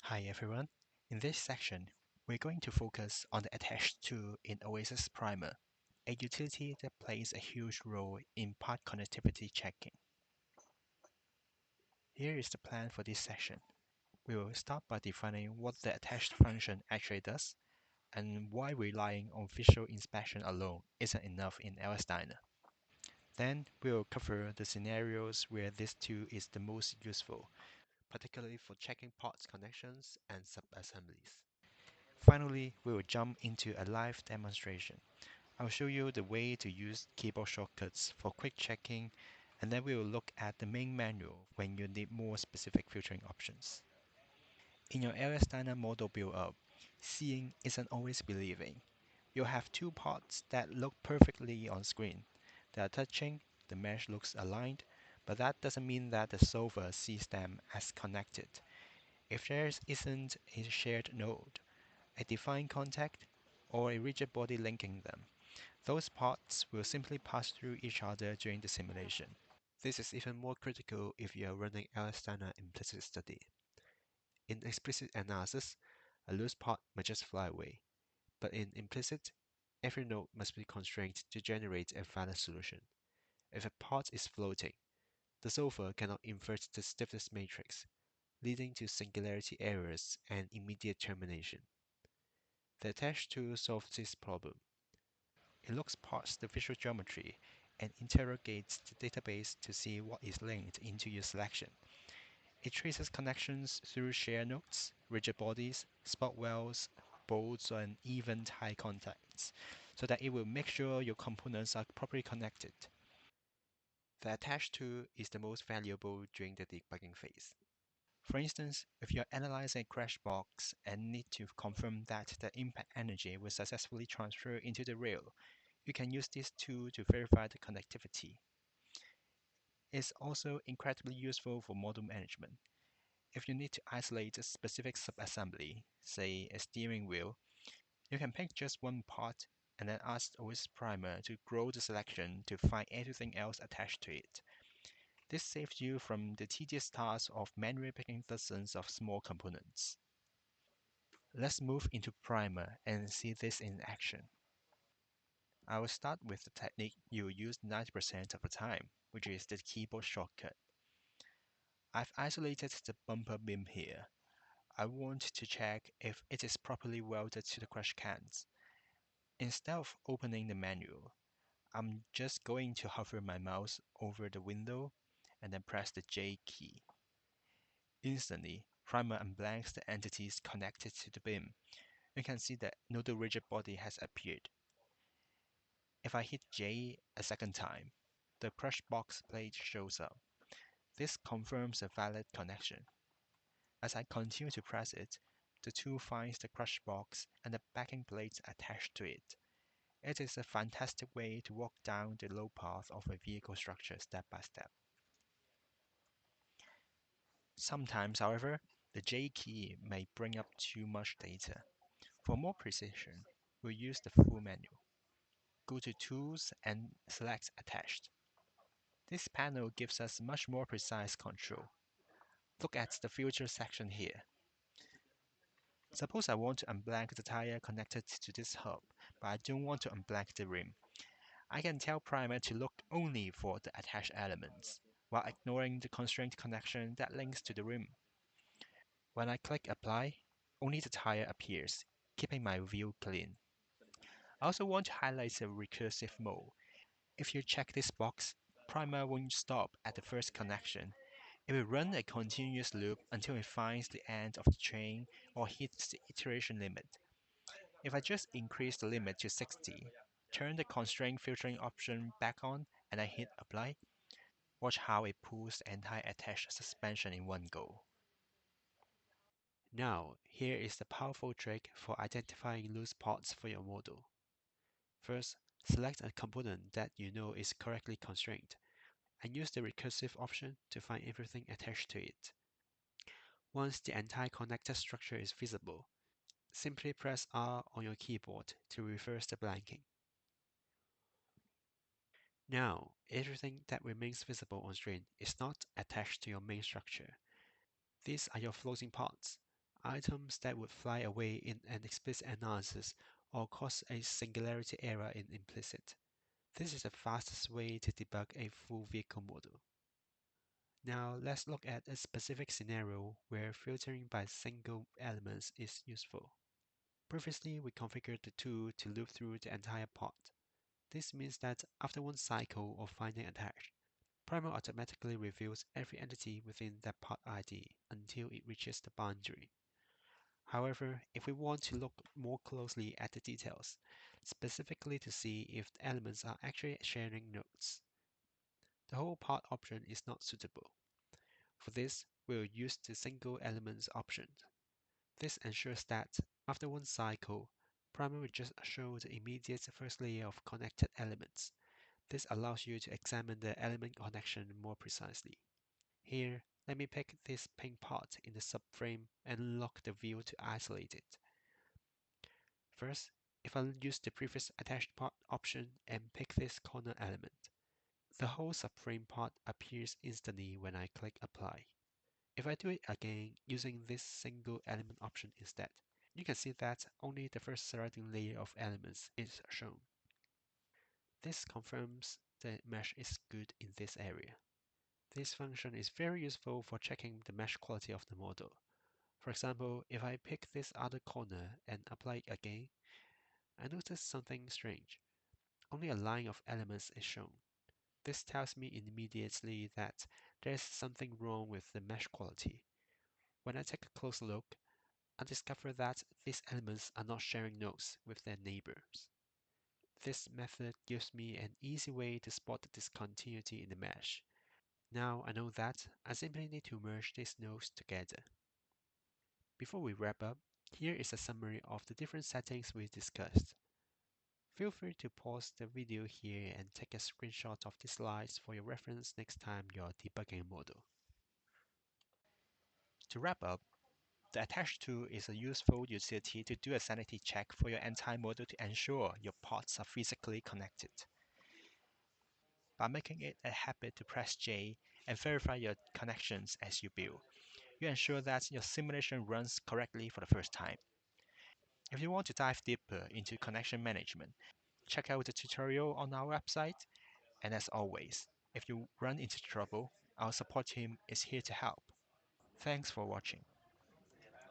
Hi everyone. In this section, we're going to focus on the attached tool in Oasys Primer, a utility that plays a huge role in part connectivity checking. Here is the plan for this session. We will start by defining what the attached function actually does and why relying on visual inspection alone isn't enough in LS-DYNA. Then we will cover the scenarios where this tool is the most useful, particularly for checking parts connections and sub-assemblies. Finally, we will jump into a live demonstration. I'll show you the way to use keyboard shortcuts for quick checking, and then we will look at the main menu when you need more specific filtering options. In your LS-DYNA model build-up, seeing isn't always believing. You'll have two parts that look perfectly on screen. They are touching, the mesh looks aligned, but that doesn't mean that the solver sees them as connected. If there isn't a shared node, a defined contact, or a rigid body linking them, those parts will simply pass through each other during the simulation. This is even more critical if you are running LS-DYNA implicit study. In explicit analysis, a loose part might just fly away, but in implicit, every node must be constrained to generate a valid solution. If a part is floating, the solver cannot invert the stiffness matrix, leading to singularity errors and immediate termination. The attached tool solves this problem. It looks past the visual geometry and interrogates the database to see what is linked into your selection. It traces connections through share nodes, rigid bodies, spot welds, bolts, and even tie contacts, so that it will make sure your components are properly connected. The attached tool is the most valuable during the debugging phase. For instance, if you're analyzing a crash box and need to confirm that the impact energy will successfully transfer into the rail, you can use this tool to verify the connectivity. It's also incredibly useful for model management. If you need to isolate a specific subassembly, say a steering wheel, you can pick just one part and then ask OS Primer to grow the selection to find everything else attached to it. This saves you from the tedious task of manually picking dozens of small components. Let's move into Primer and see this in action. I will start with the technique you will use 90% of the time, which is the keyboard shortcut. I've isolated the bumper beam here. I want to check if it is properly welded to the crash cans. Instead of opening the manual, I'm just going to hover my mouse over the window and then press the J key. Instantly, Primer unblanks the entities connected to the beam. You can see that no rigid body has appeared. If I hit J a second time, the crush box plate shows up. This confirms a valid connection. As I continue to press it, the tool finds the crush box and the backing plates attached to it. It is a fantastic way to walk down the load path of a vehicle structure step by step. Sometimes, however, the J key may bring up too much data. For more precision, we'll use the full menu. Go to Tools and select Attached. This panel gives us much more precise control. Look at the filter section here. Suppose I want to unblank the tire connected to this hub, but I don't want to unblank the rim. I can tell Primer to look only for the attached elements, while ignoring the constraint connection that links to the rim. When I click Apply, only the tire appears, keeping my view clean. I also want to highlight the recursive mode. If you check this box, Primer won't stop at the first connection. It will run a continuous loop until it finds the end of the chain or hits the iteration limit. If I just increase the limit to 60, turn the constraint filtering option back on, and I hit Apply, watch how it pulls the entire attached suspension in one go. Now, here is the powerful trick for identifying loose parts for your model. First, select a component that you know is correctly constrained, and use the recursive option to find everything attached to it. Once the entire connected structure is visible, simply press R on your keyboard to reverse the blanking. Now, everything that remains visible on screen is not attached to your main structure. These are your floating parts. items that would fly away in an explicit analysis or cause a singularity error in implicit. This is the fastest way to debug a full vehicle model. Now let's look at a specific scenario where filtering by single elements is useful. Previously, we configured the tool to loop through the entire pod. This means that after one cycle of finding attached, Primal automatically reveals every entity within that pod ID until it reaches the boundary. However, if we want to look more closely at the details, specifically to see if the elements are actually sharing nodes, the whole pod option is not suitable. For this, we'll use the single elements option. This ensures that, after one cycle, Primal will just show the immediate first layer of connected elements. This allows you to examine the element connection more precisely. Here, let me pick this pink part in the subframe and lock the view to isolate it. First, if I use the previous attached part option and pick this corner element, the whole subframe part appears instantly when I click apply. If I do it again using this single element option instead, you can see that only the first surrounding layer of elements is shown. This confirms the mesh is good in this area. This function is very useful for checking the mesh quality of the model. For example, if I pick this other corner and apply it again, I notice something strange. Only a line of elements is shown. This tells me immediately that there's something wrong with the mesh quality. When I take a close look, I discover that these elements are not sharing nodes with their neighbors. This method gives me an easy way to spot the discontinuity in the mesh. Now I know that I simply need to merge these nodes together. Before we wrap up, here is a summary of the different settings we discussed. Feel free to pause the video here and take a screenshot of the slides for your reference next time you're debugging a model. To wrap up, the attach tool is a useful utility to do a sanity check for your entire model to ensure your pods are physically connected. By making it a habit to press J and verify your connections as you build, you ensure that your simulation runs correctly for the first time. If you want to dive deeper into connection management, check out the tutorial on our website. And as always, if you run into trouble, our support team is here to help. Thanks for watching.